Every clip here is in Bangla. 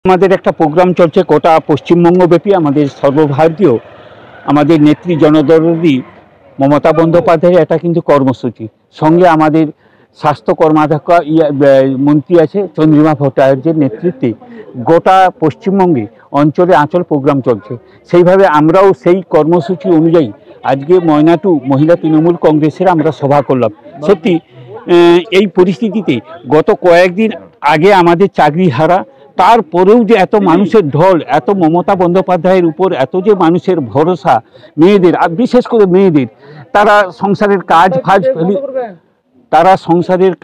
আমাদের একটা প্রোগ্রাম চলছে গোটা পশ্চিমবঙ্গব্যাপী, আমাদের সর্বভারতীয় আমাদের নেত্রী জনদরদী মমতা বন্দ্যোপাধ্যায়ের এটা কিন্তু কর্মসূচি। সঙ্গে আমাদের স্বাস্থ্য কর্মাধ্যক্ষ মন্ত্রী আছে চন্দ্রিমা ভট্টাচার্যের নেতৃত্বে গোটা পশ্চিমবঙ্গে অঞ্চলে আঁচল প্রোগ্রাম চলছে। সেইভাবে আমরাও সেই কর্মসূচি অনুযায়ী আজকে ময়নাটু মহিলা তৃণমূল কংগ্রেসের আমরা সভা করলাম। সত্যি এই পরিস্থিতিতে গত কয়েকদিন আগে আমাদের চাকরি হারা, তারপরেও যে এত মানুষের ঢল, এত মমতা বন্দ্যোপাধ্যায়ের উপর এত যে মানুষের ভরসা, মেয়েদের আর বিশেষ করে মেয়েদের, তারা সংসারের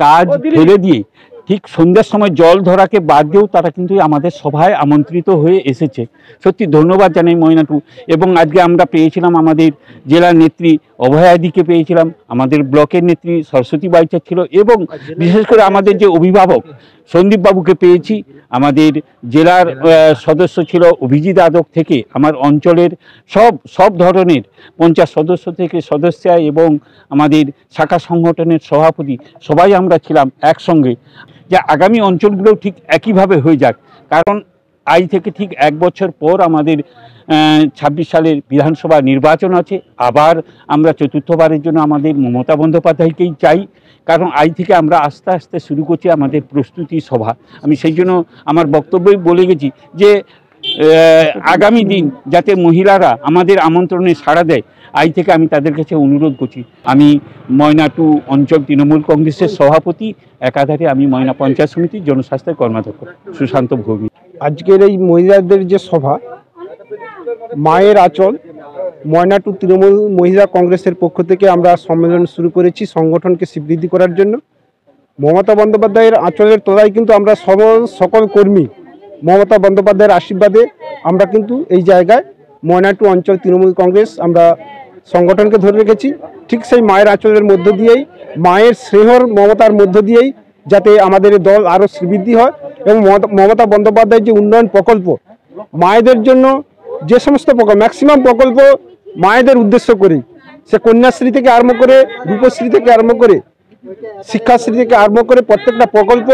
কাজ ফেলে দিয়ে ঠিক সন্ধ্যার সময় জল ধরাকে বাদ দিয়েও তারা কিন্তু আমাদের সভায় আমন্ত্রিত হয়ে এসেছে। সত্যি ধন্যবাদ জানাই ময়নাটু। এবং আজকে আমরা পেয়েছিলাম আমাদের জেলার নেত্রী অভয়াদিকে পেয়েছিলাম, আমাদের ব্লকের নেত্রী সরস্বতী বাইচা ছিল, এবং বিশেষ করে আমাদের যে অভিভাবক সন্দীপ বাবুকে পেয়েছি। আমাদের জেলার সদস্য ছিল অভিজিৎ আদক থেকে, আমার অঞ্চলের সব ধরনের পঞ্চায়েত সদস্য থেকে সদস্যা এবং আমাদের শাখা সংগঠনের সভাপতি সবাই আমরা ছিলাম একসঙ্গে, যে আগামী অঞ্চলগুলোও ঠিক একইভাবে হয়ে যাক। কারণ আজ থেকে ঠিক এক বছর পর আমাদের 26 সালের বিধানসভা নির্বাচন আছে। আবার আমরা চতুর্থবারের জন্য আমাদের মমতা বন্দ্যোপাধ্যায়কেই চাই। কারণ আজ থেকে আমরা আস্তে আস্তে শুরু করছি আমাদের প্রস্তুতি সভা। আমি সেই জন্য আমার বক্তব্যই বলে গেছি যে আগামী দিন যাতে মহিলারা আমাদের আমন্ত্রণে সাড়া দেয়, আজ থেকে আমি তাদের কাছে অনুরোধ করছি। আমি ময়নাটু অঞ্চল তৃণমূল কংগ্রেসের সভাপতি, একাধারে আমি ময়না পঞ্চায়েত সমিতির জনস্বাস্থ্যের কর্মাধ্যক্ষ সুশান্ত ভৌমিক। আজকের এই মহিলাদের যে সভা, মায়ের আঁচল ময়নাটু তৃণমূল মহিলা কংগ্রেসের পক্ষ থেকে আমরা সম্মেলন শুরু করেছি সংগঠনকে স্বীকৃতি করার জন্য। মমতা বন্দ্যোপাধ্যায়ের আঁচলের তলায় কিন্তু আমরা সকল কর্মী মমতা বন্দ্যোপাধ্যায়ের আশীর্বাদে আমরা কিন্তু এই জায়গায় ময়নাটু অঞ্চল তৃণমূল কংগ্রেস আমরা সংগঠনকে ধরে রেখেছি। ঠিক সেই মায়ের আঁচলের মধ্য দিয়েই, মায়ের স্নেহর মমতার মধ্য দিয়েই যাতে আমাদের দল আরও শ্রীবৃদ্ধি হয় এবং মমতা বন্দ্যোপাধ্যায়ের যে উন্নয়ন প্রকল্প, মায়েদের জন্য যে সমস্ত ম্যাক্সিমাম প্রকল্প মায়েদের উদ্দেশ্য করে, সে কন্যাশ্রী থেকে আরম্ভ করে, রূপশ্রী থেকে আরম্ভ করে, শিক্ষাশ্রী থেকে আরম্ভ করে প্রত্যেকটা প্রকল্প,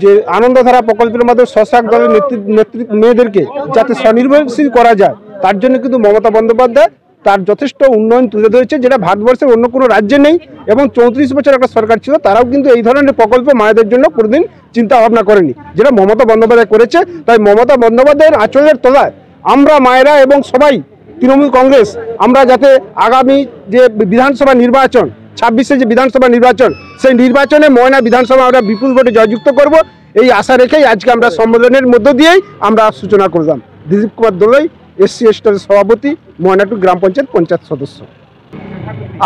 যে আনন্দধারা প্রকল্পের মাধ্যমে স্বশাসক দলের নেতৃত্ব মেয়েদেরকে যাতে স্বনির্ভরশীল করা যায়, তার জন্য কিন্তু মমতা বন্দ্যোপাধ্যায় তার যথেষ্ট উন্নয়ন তুলে ধরেছে, যেটা ভারতবর্ষের অন্য কোনো রাজ্যে নেই। এবং 34 বছর একটা সরকার ছিল, তারাও কিন্তু এই ধরনের প্রকল্প মায়েদের জন্য কোনোদিন চিন্তা ভাবনা করেনি, যেটা মমতা বন্দ্যোপাধ্যায় করেছে। তাই মমতা বন্দ্যোপাধ্যায়ের আঁচলের তলায় আমরা মায়েরা এবং সবাই তৃণমূল কংগ্রেস, আমরা যাতে আগামী যে বিধানসভা নির্বাচন 26-এ যে বিধানসভা নির্বাচন, সেই নির্বাচনে ময়না বিধানসভা আমরা বিপুল ভোটে জয়যুক্ত করব, এই আশা রেখেই আজকে আমরা সম্মেলনের মধ্য দিয়েই আমরা সূচনা করলাম। দিলীপ কুমার দোলই, SC এর সভাপতি, ময়নাটু গ্রাম পঞ্চায়েত সদস্য।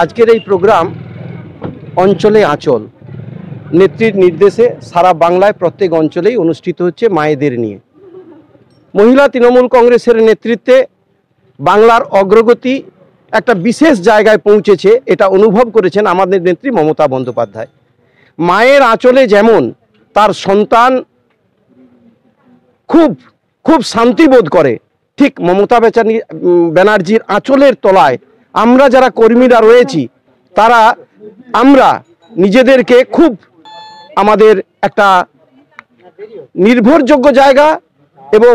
আজকের এই প্রোগ্রাম অঞ্চলে আঁচল নেত্রীর নির্দেশে সারা বাংলায় প্রত্যেক অঞ্চলেই অনুষ্ঠিত হচ্ছে মায়েদের নিয়ে। মহিলা তৃণমূল কংগ্রেসের নেতৃত্বে বাংলার অগ্রগতি একটা বিশেষ জায়গায় পৌঁছেছে, এটা অনুভব করেছেন আমাদের নেত্রী মমতা বন্দ্যোপাধ্যায়। মায়ের আঁচলে যেমন তার সন্তান খুব শান্তি বোধ করে, ঠিক মমতা ব্যানার্জির আঁচলের তলায় আমরা যারা কর্মীরা রয়েছি, আমরা নিজেদেরকে খুব আমাদের একটা নির্ভরযোগ্য জায়গা এবং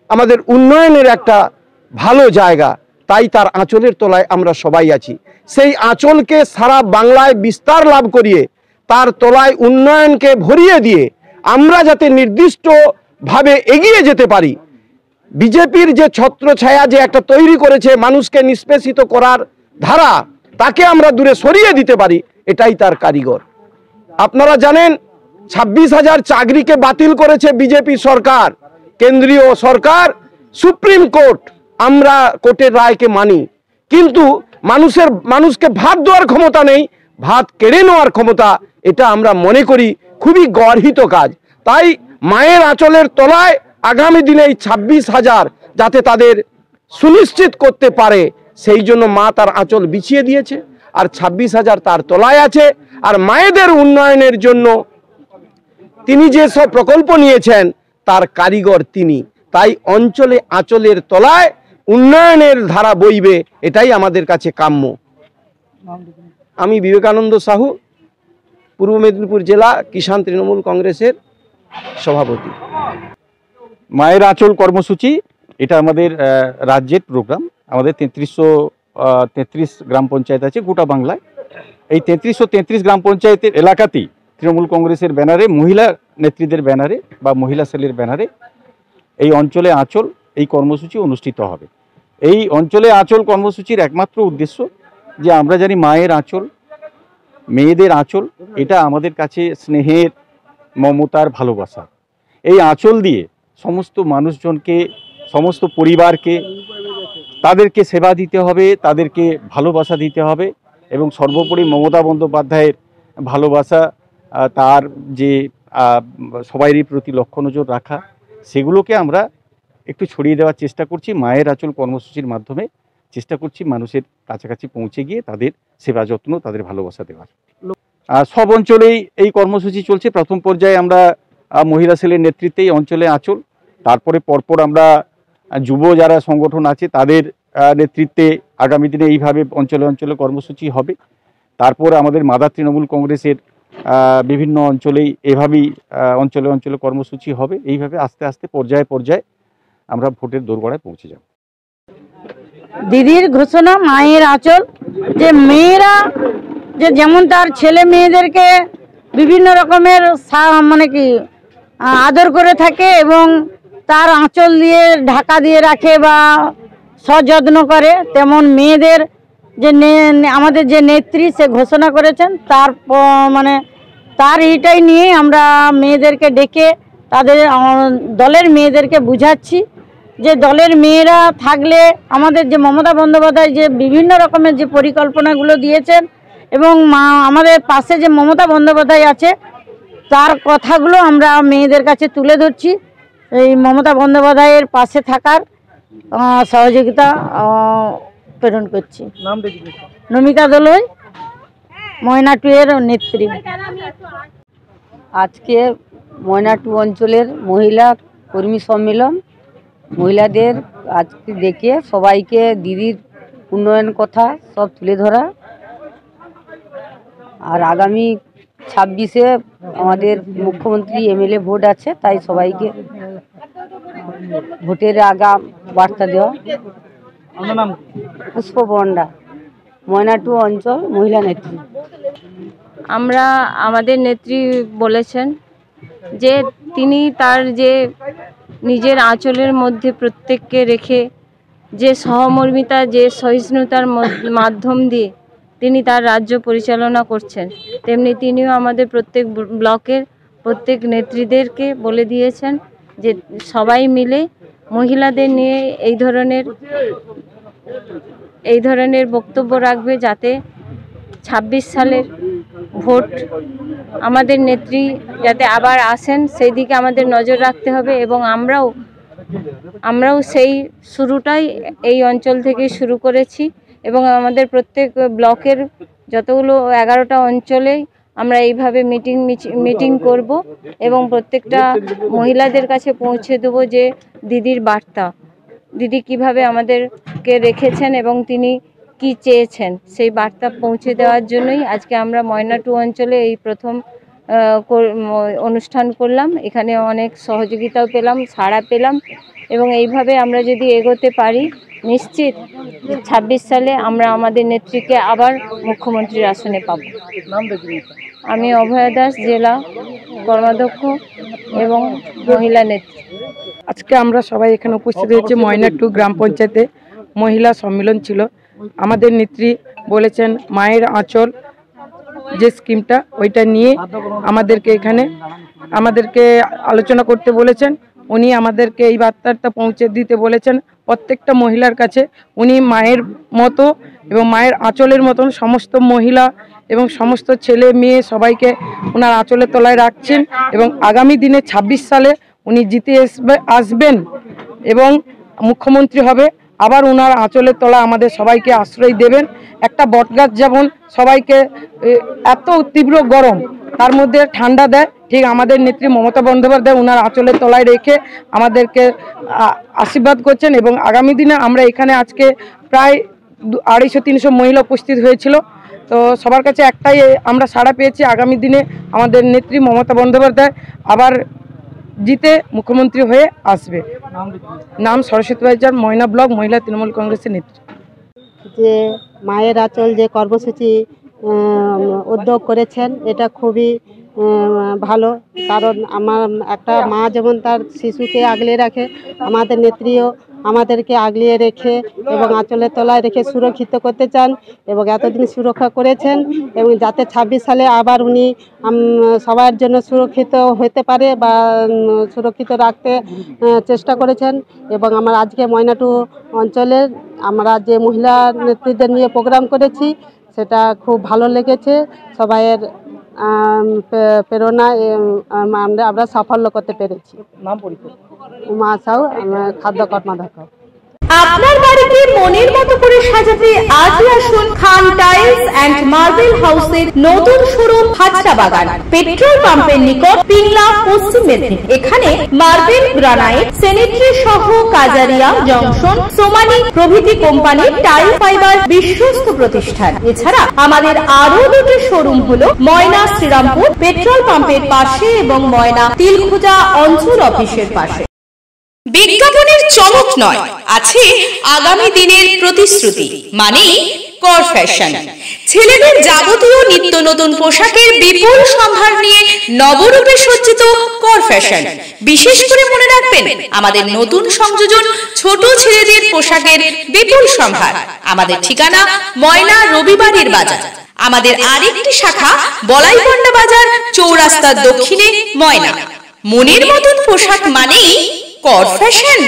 আমাদের উন্নয়নের একটা ভালো জায়গা, তাই তার আঁচলের তলায় আমরা সবাই আছি। সেই আঁচলকে সারা বাংলায় বিস্তার লাভ করিয়ে তার তলায় উন্নয়নকে ভরিয়ে দিয়ে আমরা যাতে নির্দিষ্টভাবে এগিয়ে যেতে পারি, বিজেপির যে ছত্রছায়া যে একটা তৈরি করেছে মানুষকে নিষ্পেষিত করার ধারা, তাকে আমরা দূরে সরিয়ে দিতে পারি, এটাই তার কারিগর। আপনারা জানেন 26,000 চাকরিকে বাতিল করেছে বিজেপি সরকার, কেন্দ্রীয় সরকার, সুপ্রিম কোর্ট। আমরা কোর্টের রায়কে মানি, কিন্তু মানুষকে ভাত দেওয়ার ক্ষমতা নেই, ভাত কেড়ে নেওয়ার ক্ষমতা, এটা আমরা মনে করি খুবই গর্হিত কাজ। তাই মায়ের আঁচলের তলায় আগামী দিনে এই 26,000 যাতে তাদের সুনিশ্চিত করতে পারে, সেই জন্য মা তার আঁচল বিছিয়ে দিয়েছে, আর 26,000 তার তলায় আছে। আর মায়েদের উন্নয়নের জন্য তিনি যে সব প্রকল্প নিয়েছেন তার কারিগর তিনি। তাই অঞ্চলে আঁচলের তলায় উন্নয়নের ধারা বইবে, এটাই আমাদের কাছে কাম্য। আমি বিবেকানন্দ সাহু, পূর্ব মেদিনীপুর জেলা কিষাণ তৃণমূল কংগ্রেসের সভাপতি। মায়ের আঁচল কর্মসূচি এটা আমাদের রাজ্যের প্রোগ্রাম। আমাদের 3333 গ্রাম পঞ্চায়েত আছে গোটা বাংলায়। এই 3333 গ্রাম পঞ্চায়েতের এলাকাতেই তৃণমূল কংগ্রেসের ব্যানারে, মহিলা নেত্রীদের ব্যানারে বা মহিলা সেলের ব্যানারে এই অঞ্চলে আঁচল এই কর্মসূচি অনুষ্ঠিত হবে। এই অঞ্চলে আঁচল কর্মসূচির একমাত্র উদ্দেশ্য যে আমরা জানি মায়ের আঁচল, মেয়েদের আঁচল, এটা আমাদের কাছে স্নেহের, মমতার, ভালোবাসা। এই আঁচল দিয়ে সমস্ত মানুষজনকে, সমস্ত পরিবারকে তাদেরকে সেবা দিতে হবে, তাদেরকে ভালোবাসা দিতে হবে এবং সর্বোপরি মমতা বন্দ্যোপাধ্যায়ের ভালোবাসা, তার যে সবারই প্রতি লক্ষ্য নজর রাখা, সেগুলোকে আমরা একটু ছড়িয়ে দেওয়ার চেষ্টা করছি। মায়ের আঁচল কর্মসূচির মাধ্যমে চেষ্টা করছি মানুষের কাছাকাছি পৌঁছে গিয়ে তাদের সেবা যত্ন, তাদের ভালোবাসা দেওয়ার। সব অঞ্চলেই এই কর্মসূচি চলছে। প্রথম পর্যায়ে আমরা মহিলা সেলের নেতৃত্বে এই অঞ্চলে আঁচল, তারপরে পরপর আমরা যুব যারা সংগঠন আছে তাদের নেতৃত্বে আগামী দিনে এইভাবে অঞ্চলে অঞ্চলে কর্মসূচি হবে। তারপর আমাদের মাদার তৃণমূল কংগ্রেসের বিভিন্ন অঞ্চলেই এভাবেই অঞ্চলে অঞ্চলে কর্মসূচি হবে। এইভাবে আস্তে আস্তে পর্যায়ে পর্যায়ে আমরা ভোটের দোরগোড়ায় পৌঁছে যাব। দিদির ঘোষণা মায়ের আঁচল, যে মেয়েরা যে যেমন তার ছেলে মেয়েদেরকে বিভিন্ন রকমের মানে কি আদর করে থাকে এবং তার আঁচল দিয়ে ঢাকা দিয়ে রাখে বা সযত্ন করে, তেমন মেয়েদের যে আমাদের যে নেত্রী সে ঘোষণা করেছেন তার মানে তার এইটাই নিয়ে আমরা মেয়েদেরকে ডেকে তাদের দলের মেয়েদেরকে বুঝাচ্ছি যে দলের মেয়েরা থাকলে আমাদের যে মমতা বন্দ্যোপাধ্যায় যে বিভিন্ন রকমের যে পরিকল্পনাগুলো দিয়েছেন এবং আমাদের পাশে যে মমতা বন্দ্যোপাধ্যায় আছে তার কথাগুলো আমরা মেয়েদের কাছে তুলে ধরছি। এই মমতা বন্দ্যোপাধ্যায়ের পাশে থাকার সহযোগিতা প্রেরণ করছি। নমিতা দলুই, ময়না 2 এর নেত্রী। আজকে ময়না 2 অঞ্চলের মহিলা কর্মী সম্মেলন, মহিলাদের আজকে দেখে সবাইকে দিদির উন্নয়ন কথা সব তুলে ধরা। আর আগামী 26-এ আমাদের মুখ্যমন্ত্রী এমএলএ ভোট আছে, তাই সবাইকে ভোটের আগাম বার্তা দেওয়া। পুষ্প বন্ডা, ময়না 2 অঞ্চল মহিলা নেত্রী। আমরা আমাদের নেত্রী বলেছেন যে তিনি তার যে নিজের আঁচলের মধ্যে প্রত্যেককে রেখে যে সহমর্মিতা, যে সহিষ্ণুতার মাধ্যম দিয়ে তিনি তার রাজ্য পরিচালনা করছেন, তেমনি তিনিও আমাদের প্রত্যেক ব্লকের প্রত্যেক নেত্রীদেরকে বলে দিয়েছেন যে সবাই মিলে মহিলাদের নিয়ে এই ধরনের বক্তব্য রাখবে যাতে 26 সালের ভোট আমাদের নেত্রী যাতে আবার আসেন সেই দিকে আমাদের নজর রাখতে হবে এবং আমরাও সেই শুরুটাই এই অঞ্চল থেকে শুরু করেছি এবং আমাদের প্রত্যেক ব্লকের যতগুলো 11টা অঞ্চলেই আমরা এইভাবে মিটিং করব এবং প্রত্যেকটা মহিলাদের কাছে পৌঁছে দেবো যে দিদির বার্তা, দিদি কিভাবে আমাদেরকে রেখেছেন এবং তিনি কি চেয়েছেন সেই বার্তা পৌঁছে দেওয়ার জন্যই আজকে আমরা ময়না 2 অঞ্চলে এই প্রথম অনুষ্ঠান করলাম। এখানে অনেক সহযোগিতাও পেলাম, সাড়া পেলাম এবং এইভাবে আমরা যদি এগোতে পারি নিশ্চিত 26 সালে আমরা আমাদের নেত্রীকে আবার মুখ্যমন্ত্রীর আসনে পাব। আমি অভয়া দাস, জেলা কর্মাধ্যক্ষ এবং মহিলা নেত্রী। আজকে আমরা সবাই এখানে উপস্থিত হয়েছি। ময়না 2 গ্রাম পঞ্চায়েতে মহিলা সম্মেলন ছিল। আমাদের নেত্রী বলেছেন মায়ের আঁচল যে স্কিমটা ওইটা নিয়ে আমাদেরকে আলোচনা করতে বলেছেন। উনি আমাদেরকে এই বার্তাটা পৌঁছে দিতে বলেছেন প্রত্যেকটা মহিলার কাছে। উনি মায়ের মতো এবং মায়ের আঁচলের মতন সমস্ত মহিলা এবং সমস্ত ছেলে মেয়ে সবাইকে ওনার আঁচলের তলায় রাখছেন এবং আগামী দিনে 26 সালে উনি জিতে আসবেন এবং মুখ্যমন্ত্রী হবে। আবার ওনার আঁচলের তলা আমাদের সবাইকে আশ্রয় দেবেন। একটা বটগাছ যেমন সবাইকে এত তীব্র গরম তার মধ্যে ঠান্ডা দেয়, ঠিক আমাদের নেত্রী মমতা বন্দ্যোপাধ্যায় ওনার আঁচলের তলায় রেখে আমাদেরকে আশীর্বাদ করছেন এবং আগামী দিনে আমরা এখানে আজকে প্রায় 250-300 মহিলা উপস্থিত হয়েছিল। তো সবার কাছে একটাই আমরা সাড়া পেয়েছি, আগামী দিনে আমাদের নেত্রী মমতা বন্দ্যোপাধ্যায় আবার জিতে মুখ্যমন্ত্রী হয়ে আসবে। নাম সরস্বতী বাজার, ময়না ব্লক, মহিলা তৃণমূল কংগ্রেসের নেত্রী। যে মায়ের আঁচল যে কর্মসূচি উদ্যোগ করেছেন, এটা খুবই ভালো। কারণ আমার একটা মা যেমন তার শিশুকে আগলে রাখে, আমাদের নেত্রীও আমাদেরকে আগলিয়ে রেখে এবং আঁচলের তলায় রেখে সুরক্ষিত করতে চান এবং এতদিন সুরক্ষা করেছেন এবং যাতে 26 সালে আবার উনি সবার জন্য সুরক্ষিত হতে পারে বা সুরক্ষিত রাখতে চেষ্টা করেছেন। এবং আমার আজকে ময়নাটু অঞ্চলের আমরা যে মহিলা নেত্রীদের নিয়ে প্রোগ্রাম করেছি, সেটা খুব ভালো লেগেছে। সবাইয়ের প্রেরণায় আমরা সাফল্য করতে পেরেছি। নাম পরিচয়? উমা সাউ, খাদ্য কর্মাধ্যক্ষ। আপনার বাড়িকে মনের মতো করে সাজাতে আজই আসুন খান টাইলস অ্যান্ড মার্বেল হাউসের নতুন শোরুম হাজরা বাগান, পেট্রোল পাম্পের নিকট, পিংলা, পশ্চিম মেদিনীপুর। এখানে মার্বেল, গ্রানাইট, স্যানিটারি সহ কাজারিয়া, জংশন, সোমানি প্রভৃতি কোম্পানির টাইল ফাইবার বিশ্বস্ত প্রতিষ্ঠান। এছাড়া আমাদের আরো দুটি শোরুম হলো ময়না শ্রীরামপুর পেট্রোল পাম্পের পাশে এবং ময়না তিলখুজা অঞ্চল অফিসের পাশে। বিজ্ঞাপনের চমক নয়, আছে আগামী দিনের প্রতিশ্রুতি, মানে কর ফ্যাশন। ছেলেদের যাবতীয় নিত্য নতুন পোশাকের বিপুল সম্ভার নিয়ে নবরূপে সজ্জিত কর ফ্যাশন। বিশেষ করে মনে রাখবেন, আমাদের নতুন সংযোজন ছোট ছেলেদের পোশাকের বিপুল সম্ভার। আমাদের ঠিকানা ময়না রবিবারের বাজার। আমাদের আরেকটি শাখা বলাইপন্ডা বাজার, চৌরাস্তার দক্ষিণে ময়না। মনের মতন পোশাক মানেই কর ফ্যাশন।